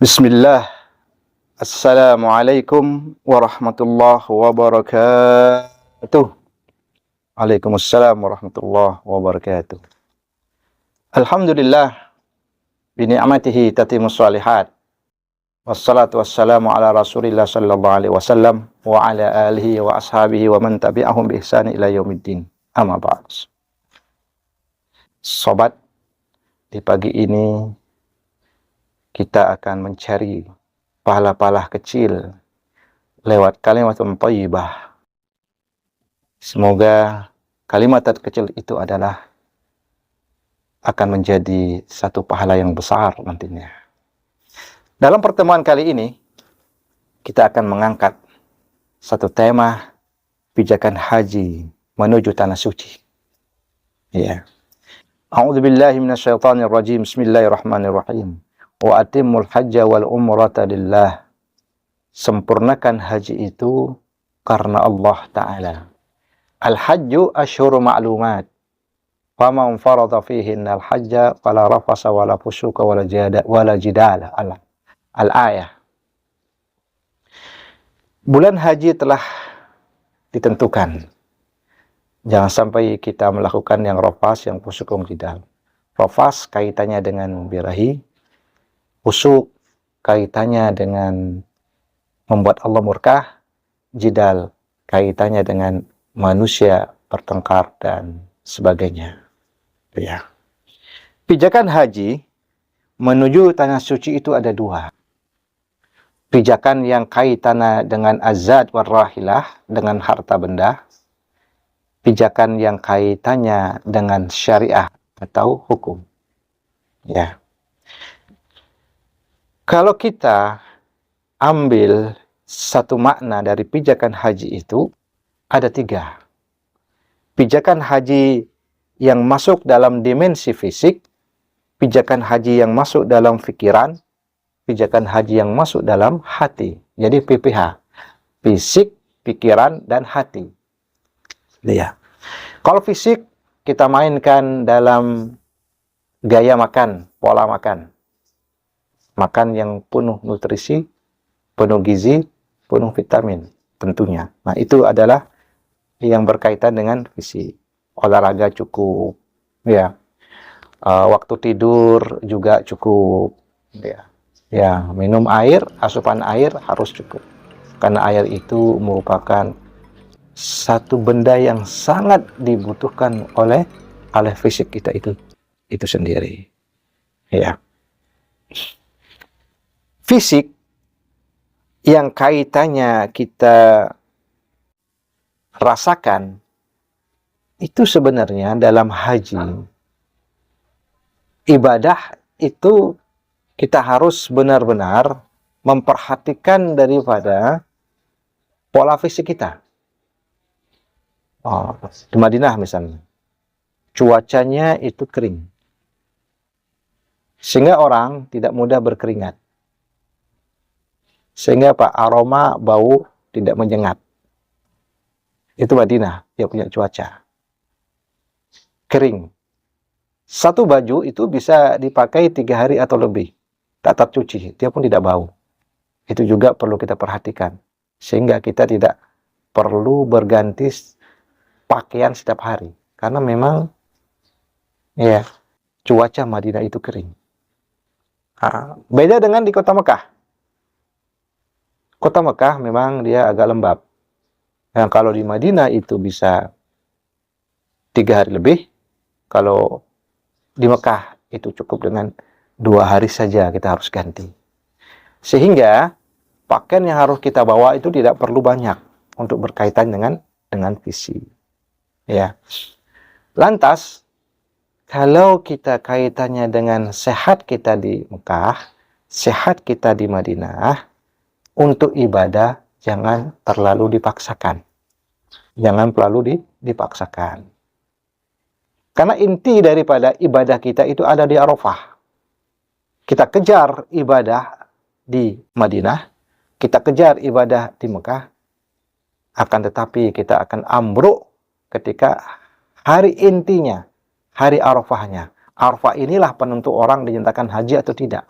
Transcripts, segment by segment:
Bismillah. Assalamualaikum warahmatullahi wabarakatuh. Waalaikumsalam warahmatullahi wabarakatuh. Alhamdulillah bi ni'matihi tatimmus shalihat. Wassalatu wassalamu ala Rasulillah sallallahu alaihi wasallam wa ala alihi wa ashabihi wa man tabi'ahum bi ihsani ila yaumiddin. Amma ba'd. Sobat, di pagi ini kita akan mencari pahala-pahala kecil lewat kalimat thayyibah. Semoga kalimat kecil itu adalah akan menjadi satu pahala yang besar nantinya. Dalam pertemuan kali ini kita akan mengangkat satu tema pijakan haji menuju tanah suci. Ya. A'udzubillahi minasyaitonir rajim. Bismillahirrahmanirrahim. Wa atimmul hajja wal umrata lillah. Sempurnakan haji itu karena Allah Ta'ala. Al-hajju asyhuru ma'lumat. Faman farada fihinna al-hajja fala rafasa wala fusuka wala jidala. Al-ayah. Bulan haji telah ditentukan. Jangan sampai kita melakukan yang rafas, yang fusuk, yang jidal. Rafas kaitannya dengan birahi. Fusuk kaitannya dengan membuat Allah murka, jidal kaitannya dengan manusia bertengkar dan sebagainya. Ya. Pijakan haji menuju tanah suci itu ada dua. Pijakan yang kaitannya dengan azad warrahilah, dengan harta benda. Pijakan yang kaitannya dengan syariah atau hukum. Ya. Kalau kita ambil satu makna dari pijakan haji itu, ada tiga. Pijakan haji yang masuk dalam dimensi fisik, pijakan haji yang masuk dalam pikiran, pijakan haji yang masuk dalam hati. Jadi PPH, fisik, pikiran, dan hati. Ya. Kalau fisik, kita mainkan dalam gaya makan, pola makan. Makan yang penuh nutrisi, penuh gizi, penuh vitamin tentunya. Nah, itu adalah yang berkaitan dengan fisik. Olahraga cukup, ya. Waktu tidur juga cukup, ya. Ya, minum air, asupan air harus cukup. Karena air itu merupakan satu benda yang sangat dibutuhkan oleh fisik kita itu sendiri. Ya. Fisik yang kaitannya kita rasakan itu sebenarnya dalam haji. Ibadah itu kita harus benar-benar memperhatikan daripada pola fisik kita. Di Madinah misalnya, cuacanya itu kering. Sehingga orang tidak mudah berkeringat. Sehingga aroma bau tidak menyengat. Itu Madinah, dia punya cuaca kering. Satu baju itu bisa dipakai 3 hari atau lebih, tak tercuci, dia pun tidak bau. Itu juga perlu kita perhatikan, sehingga kita tidak perlu berganti pakaian setiap hari, karena memang ya cuaca Madinah itu kering. Beda dengan di kota Mekah. Kota Mekah memang dia agak lembab. Yang kalau di Madinah itu bisa 3 hari lebih. Kalau di Mekah itu cukup dengan 2 hari saja kita harus ganti. Sehingga pakaian yang harus kita bawa itu tidak perlu banyak untuk berkaitan dengan fisik. Ya. Lantas, kalau kita kaitannya dengan sehat kita di Mekah, sehat kita di Madinah, untuk ibadah jangan terlalu dipaksakan. Jangan terlalu dipaksakan. Karena inti daripada ibadah kita itu ada di Arafah. Kita kejar ibadah di Madinah, kita kejar ibadah di Mekah, akan tetapi kita akan ambruk ketika hari intinya, hari Arafahnya. Arafah inilah penentu orang dinyatakan haji atau tidak.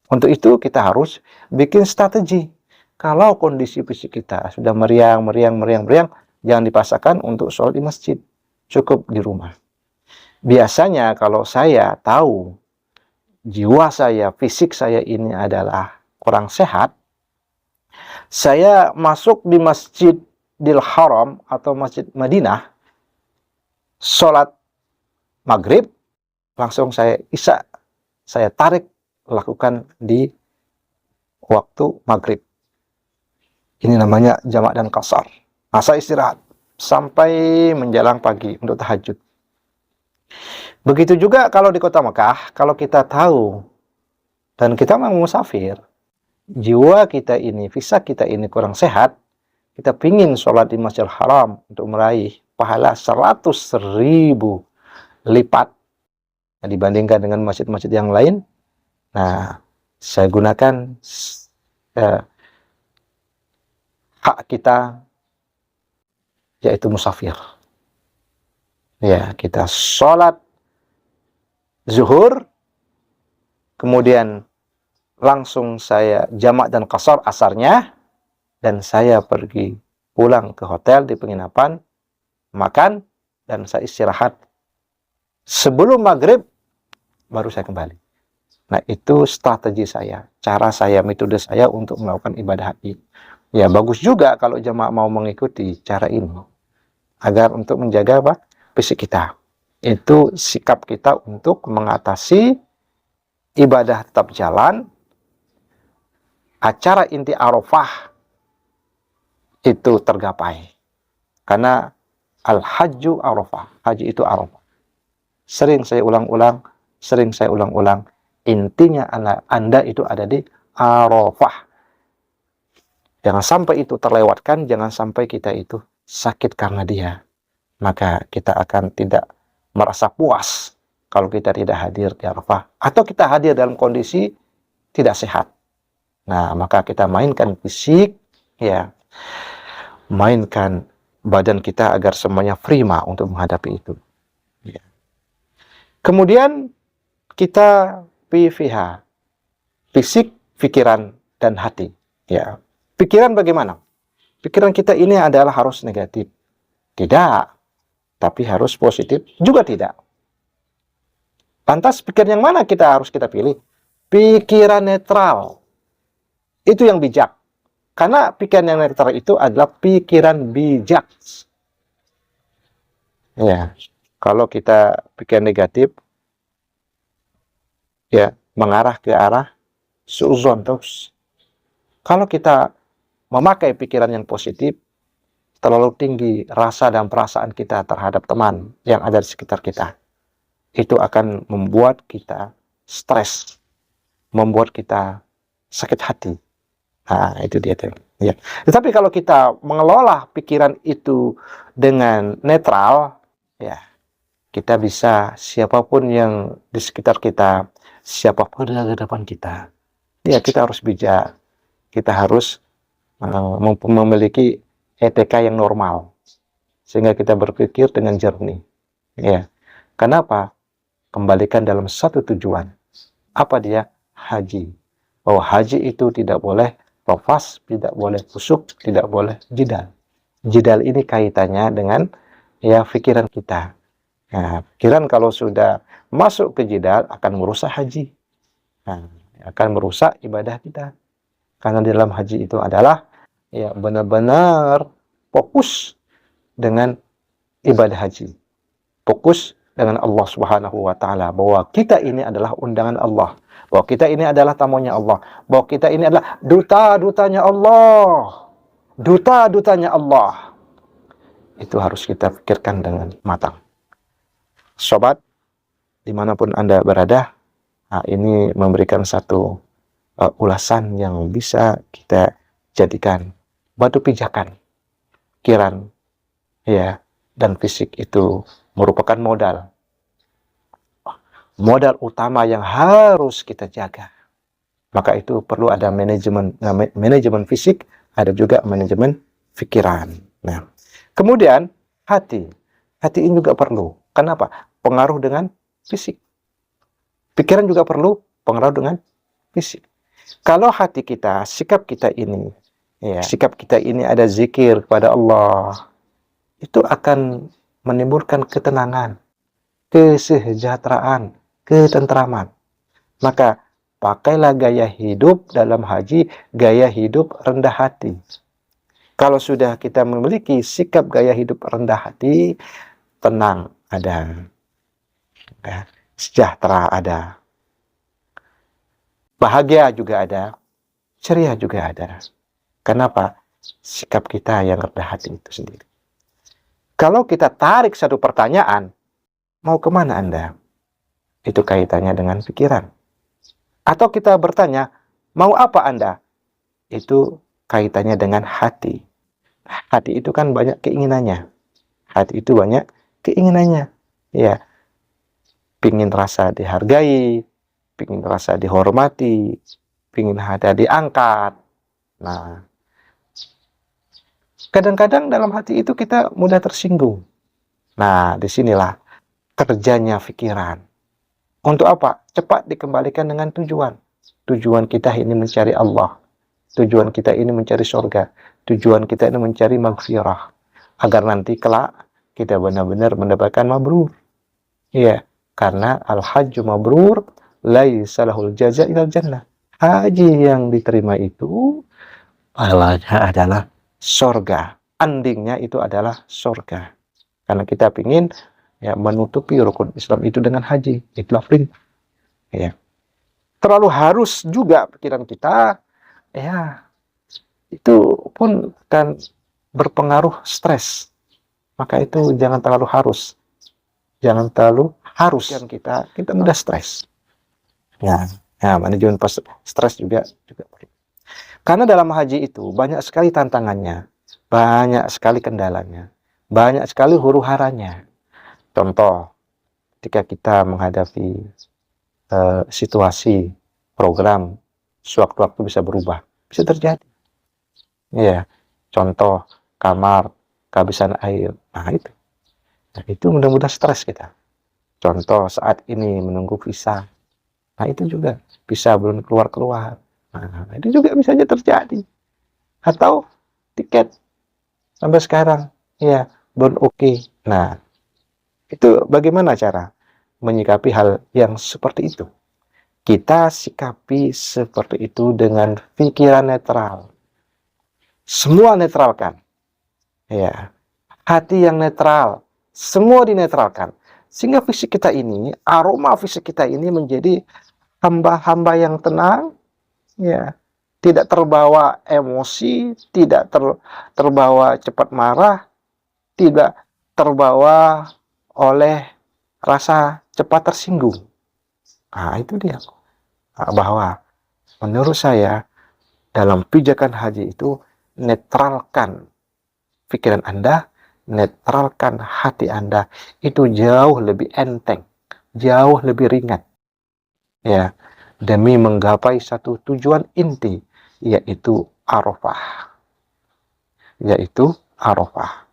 Untuk itu kita harus bikin strategi. Kalau kondisi fisik kita sudah meriang, jangan dipaksakan untuk sholat di masjid. Cukup di rumah. Biasanya kalau saya tahu jiwa saya, fisik saya ini adalah kurang sehat, saya masuk di Masjidil Haram atau Masjid Madinah, sholat maghrib, langsung saya isya, saya tarik lakukan di waktu maghrib. Ini namanya jamak dan qasar. Masa istirahat sampai menjelang pagi untuk tahajud. Begitu juga kalau di kota Mekah, kalau kita tahu dan kita memang musafir, jiwa kita ini, visa kita ini kurang sehat, kita pingin sholat di Masjidil Haram untuk meraih pahala 100.000 lipat dibandingkan dengan masjid-masjid yang lain. Nah, saya gunakan hak kita, yaitu musafir. Ya, kita sholat zuhur, kemudian langsung saya jamak dan qasar asarnya, dan saya pergi pulang ke hotel di penginapan, makan, dan saya istirahat. Sebelum maghrib, baru saya kembali. Nah, itu strategi saya, cara saya, metode saya untuk melakukan ibadah haji. Ya, bagus juga kalau jemaah mau mengikuti cara ini, agar untuk menjaga apa? Fisik kita. Itu sikap kita untuk mengatasi ibadah tetap jalan, acara inti Arafah itu tergapai. Karena al-hajju Arafah, haji itu Arafah. Sering saya ulang-ulang, intinya Anda itu ada di Arafah. Jangan sampai itu terlewatkan, jangan sampai kita itu sakit karena dia. Maka kita akan tidak merasa puas kalau kita tidak hadir di Arafah. Atau kita hadir dalam kondisi tidak sehat. Nah, maka kita mainkan fisik, ya, mainkan badan kita agar semuanya prima untuk menghadapi itu. Ya. Kemudian kita PVH, fisik, pikiran, dan hati. Ya. Pikiran bagaimana? Pikiran kita ini adalah harus negatif. Tidak. Tapi harus positif juga tidak. Lantas pikiran yang mana harus kita pilih? Pikiran netral. Itu yang bijak. Karena pikiran yang netral itu adalah pikiran bijak. Ya. Kalau kita pikiran negatif, ya, mengarah ke arah suuzon terus. Kalau kita memakai pikiran yang positif, terlalu tinggi rasa dan perasaan kita terhadap teman yang ada di sekitar kita. Itu akan membuat kita stres, membuat kita sakit hati. Nah, itu dia. Ya. Tetapi kalau kita mengelola pikiran itu dengan netral, ya, kita bisa siapapun yang di sekitar kita, siapapun di depan kita, ya, kita harus bijak. Kita harus memiliki etika yang normal, sehingga kita berpikir dengan jernih. Ya, kenapa? Kembalikan dalam satu tujuan. Apa dia? Haji. Bahwa haji itu tidak boleh rafas, tidak boleh fusuk, tidak boleh jidal. Jidal ini kaitannya dengan, ya, pikiran kita. Nah, pikiran kalau sudah masuk ke jidal akan merusak haji. Nah, akan merusak ibadah kita. Karena di dalam haji itu adalah, ya, benar-benar fokus dengan ibadah haji. Fokus dengan Allah Subhanahu wa Ta'ala, bahwa kita ini adalah undangan Allah, bahwa kita ini adalah tamunya Allah, bahwa kita ini adalah duta-dutanya Allah. Duta-dutanya Allah. Itu harus kita pikirkan dengan matang. Sobat, dimanapun Anda berada, nah, ini memberikan satu ulasan yang bisa kita jadikan batu pijakan. Pikiran, ya, dan fisik itu merupakan modal utama yang harus kita jaga. Maka itu perlu ada manajemen fisik, ada juga manajemen pikiran. Nah, kemudian hati ini juga perlu. Kenapa? Pengaruh dengan fisik. Pikiran juga perlu pengaruh dengan fisik. Kalau hati kita, sikap kita ini, ya, sikap kita ini ada zikir kepada Allah, itu akan menimbulkan ketenangan, kesejahteraan, ketentraman. Maka pakailah gaya hidup dalam haji, gaya hidup rendah hati. Kalau sudah kita memiliki sikap gaya hidup rendah hati, tenang ada, ya, sejahtera ada, bahagia juga ada, ceria juga ada. Kenapa? Sikap kita yang rendah hati itu sendiri. Kalau kita tarik satu pertanyaan, mau kemana Anda? Itu kaitannya dengan pikiran. Atau kita bertanya, mau apa Anda? Itu kaitannya dengan hati. Hati itu kan banyak keinginannya. Hati itu banyak keinginannya. Ya, pingin rasa dihargai, pingin rasa dihormati, pingin ada diangkat. Nah, kadang-kadang dalam hati itu kita mudah tersinggung. Nah, disinilah kerjanya pikiran. Untuk apa? Cepat dikembalikan dengan tujuan. Tujuan kita ini mencari Allah. Tujuan kita ini mencari surga. Tujuan kita ini mencari maghfirah. Agar nanti kelak kita benar-benar mendapatkan mabrur. Iya, karena al-hajju mabrur laisa lahul jaza ilal jannah. Haji yang diterima itu adalah surga. Endingnya itu adalah surga. Karena kita ingin ya menutupi rukun Islam itu dengan haji. Itulah perintah. Ya. Terlalu harus juga pikiran kita, ya itu pun akan berpengaruh stres. Maka itu jangan terlalu harus. Jangan terlalu harus yang kita mudah stres. Ya, manajemen stres juga perlu. Karena dalam haji itu banyak sekali tantangannya, banyak sekali kendalanya, banyak sekali huru-haranya. Contoh, ketika kita menghadapi situasi, program, sewaktu-waktu bisa berubah, bisa terjadi. Ya, contoh kamar kehabisan air, nah itu mudah-mudah stres kita. Contoh saat ini menunggu visa, nah itu juga visa belum keluar-keluar, nah itu juga bisa aja terjadi. Atau tiket sampai sekarang, ya belum oke. Nah, itu bagaimana cara menyikapi hal yang seperti itu? Kita sikapi seperti itu dengan pikiran netral. Semua netralkan. Ya, hati yang netral, semua dinetralkan. Sehingga fisik kita ini, aroma fisik kita ini menjadi hamba-hamba yang tenang, ya, tidak terbawa emosi, tidak terbawa cepat marah, tidak terbawa oleh rasa cepat tersinggung. Nah, itu dia. Bahwa menurut saya dalam pijakan haji itu netralkan pikiran Anda, netralkan hati Anda, itu jauh lebih enteng, jauh lebih ringan. Ya, demi menggapai satu tujuan inti, yaitu Arafah. Yaitu Arafah.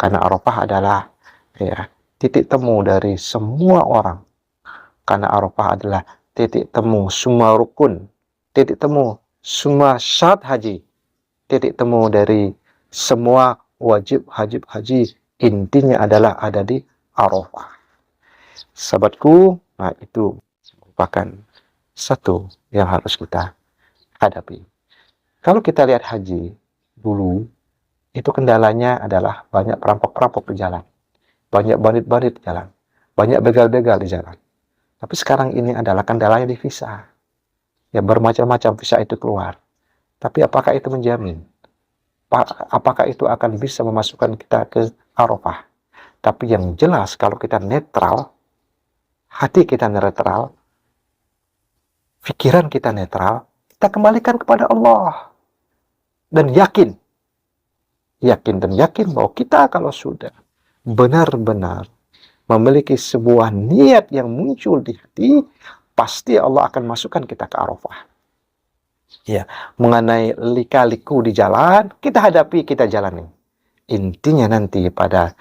Karena Arafah adalah ya titik temu dari semua orang. Karena Arafah adalah titik temu semua rukun, titik temu semua syarat haji, titik temu dari semua wajib haji. Intinya adalah ada di Arafah. Sahabatku, nah itu merupakan satu yang harus kita hadapi. Kalau kita lihat haji dulu, itu kendalanya adalah banyak perampok-perampok di jalan, banyak bandit-bandit di jalan, banyak begal-begal di jalan. Tapi sekarang ini adalah kendalanya di visa. Ya bermacam-macam visa itu keluar. Tapi apakah itu menjamin? Apakah itu akan bisa memasukkan kita ke Arafah? Tapi yang jelas kalau kita netral, hati kita netral, pikiran kita netral, kita kembalikan kepada Allah. Dan yakin bahwa kita kalau sudah benar-benar memiliki sebuah niat yang muncul di hati, pasti Allah akan masukkan kita ke Arafah. Ya, mengenai lika-liku di jalan, kita hadapi, kita jalani. Intinya nanti pada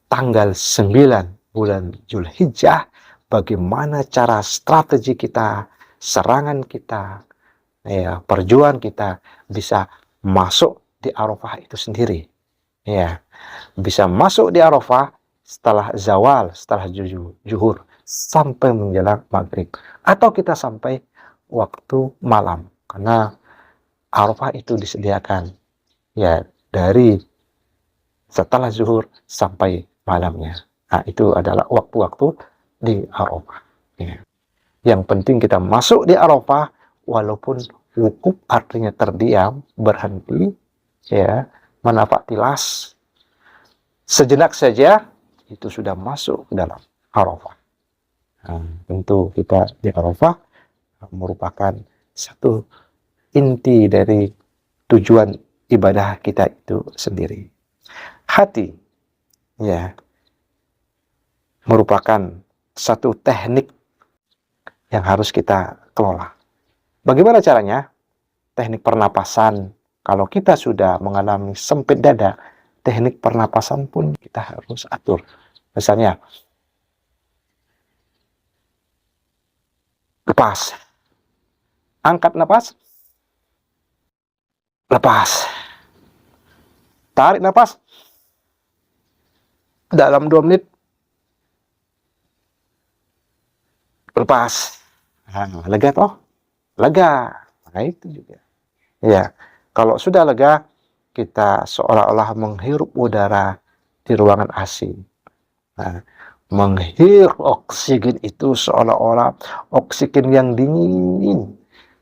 tanggal 9 bulan Zulhijjah, bagaimana cara strategi kita, serangan kita, ya, perjuangan kita bisa masuk di Arafah itu sendiri. Ya, bisa masuk di Arafah setelah zawal, setelah zuhur, sampai menjelang maghrib. Atau kita sampai waktu malam. Karena Arafah itu disediakan ya dari setelah zuhur sampai malamnya. Nah, itu adalah waktu-waktu di Arafah. Ya. Yang penting kita masuk di Arafah, walaupun wukuf artinya terdiam, berhenti, ya, menapak tilas, sejenak saja, itu sudah masuk ke dalam Arafah. Nah, tentu kita di Arafah merupakan satu inti dari tujuan ibadah kita itu sendiri. Hati, ya, merupakan satu teknik yang harus kita kelola. Bagaimana caranya? Teknik pernapasan. Kalau kita sudah mengalami sempit dada, teknik pernapasan pun kita harus atur. Misalnya, lepas. Angkat napas. Lepas. Tarik napas. Dalam 2 menit. Lepas. Nah, lega toh? Lega. Nah, itu juga. Ya, kalau sudah lega, kita seolah-olah menghirup udara di ruangan AC. Nah, menghirup oksigen itu seolah-olah oksigen yang dingin,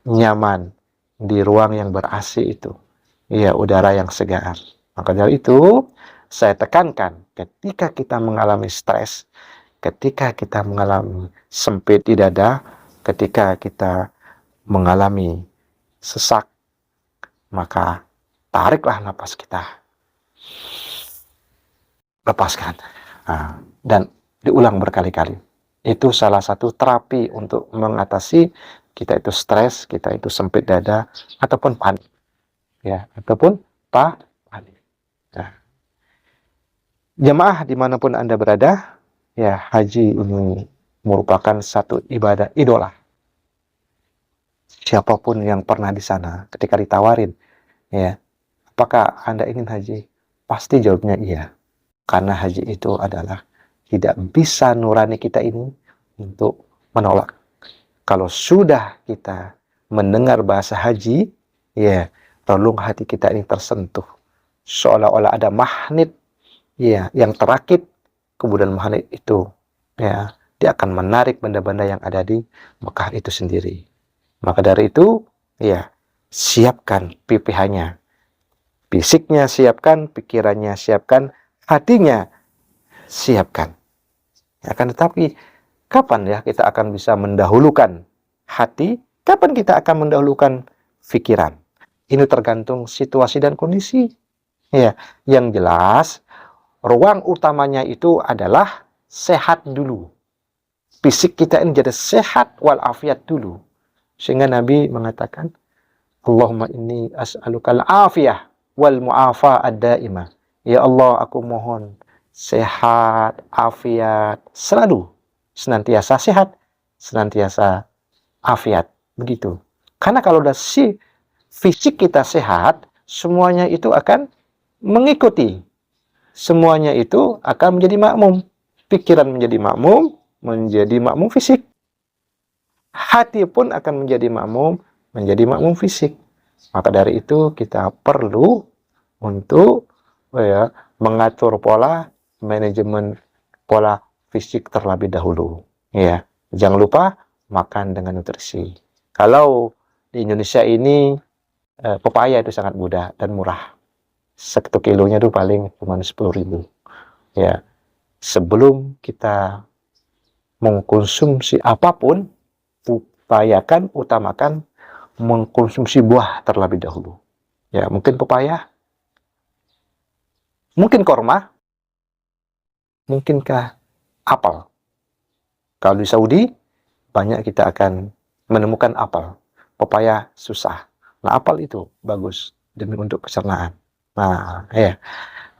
nyaman di ruang yang ber-AC itu. Iya, udara yang segar. Maka dari itu, saya tekankan ketika kita mengalami stres, ketika kita mengalami sempit di dada, ketika kita mengalami sesak, maka tariklah napas kita. Lepaskan. Nah, dan diulang berkali-kali. Itu salah satu terapi untuk mengatasi kita itu stres, kita itu sempit dada, ataupun panik. Ya, ataupun panik. Nah, jemaah dimanapun Anda berada, ya, haji ini merupakan satu ibadah idola. Siapapun yang pernah di sana, ketika ditawarin, ya, apakah Anda ingin haji? Pasti jawabnya iya. Karena haji itu adalah tidak bisa nurani kita ini untuk menolak. Kalau sudah kita mendengar bahasa haji, ya, relung hati kita ini tersentuh. Seolah-olah ada magnet, ya, yang terakit. Kemudian magnet itu, ya, dia akan menarik benda-benda yang ada di Mekah itu sendiri. Maka dari itu, ya, siapkan PPH-nya. Fisiknya siapkan, pikirannya siapkan, hatinya siapkan. Akan tetapi, kapan ya kita akan bisa mendahulukan hati? Kapan kita akan mendahulukan pikiran? Ini tergantung situasi dan kondisi. Ya, yang jelas, ruang utamanya itu adalah sehat dulu. Fisik kita ini jadi sehat walafiat dulu. Sehingga Nabi mengatakan, Allahumma inni as'alukal afiyah wal mu'afa ad-daimah. Ya Allah, aku mohon sehat, afiat, selalu. Senantiasa sehat, senantiasa afiat. Begitu. Karena kalau udah fisik kita sehat, semuanya itu akan mengikuti. Semuanya itu akan menjadi makmum. Pikiran menjadi makmum fisik. Hati pun akan menjadi makmum fisik. Maka dari itu kita perlu untuk, ya, mengatur pola manajemen pola fisik terlebih dahulu. Ya, jangan lupa makan dengan nutrisi. Kalau di Indonesia ini pepaya itu sangat mudah dan murah. 1 kilonya itu paling cuma 10.000. Ya, sebelum kita mengkonsumsi apapun, utamakan mengkonsumsi buah terlebih dahulu. Ya, mungkin pepaya, mungkin korma, mungkinkah apel. Kalau di Saudi, banyak kita akan menemukan apel. Pepaya susah. Nah, apel itu bagus demi untuk pencernaan. Nah, ya,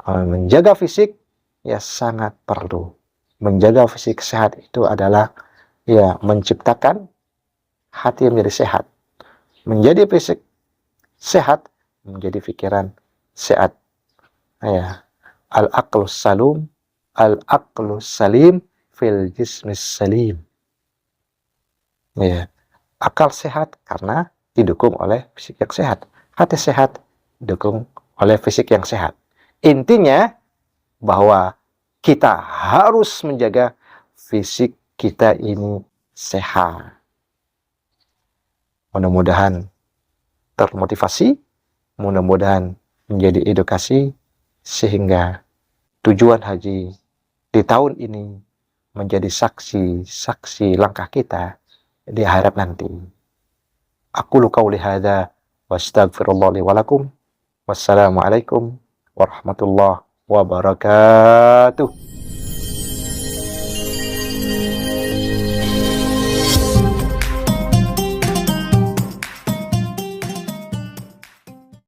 menjaga fisik ya sangat perlu. Menjaga fisik sehat itu adalah, ya, menciptakan hati yang menjadi sehat. menjadi fisik sehat, menjadi pikiran sehat. Ya. Al-aqlus salim fil jismis salim. Ya. Akal sehat karena didukung oleh fisik yang sehat. Hati sehat didukung oleh fisik yang sehat. Intinya bahwa kita harus menjaga fisik kita ini sehat. Mudah-mudahan termotivasi, mudah-mudahan menjadi edukasi, sehingga tujuan haji di tahun ini menjadi saksi-saksi langkah kita di akhirat nanti. Aku qauli hadza wa astaghfirullah li wa lakum. Wassalamualaikum warahmatullahi wabarakatuh.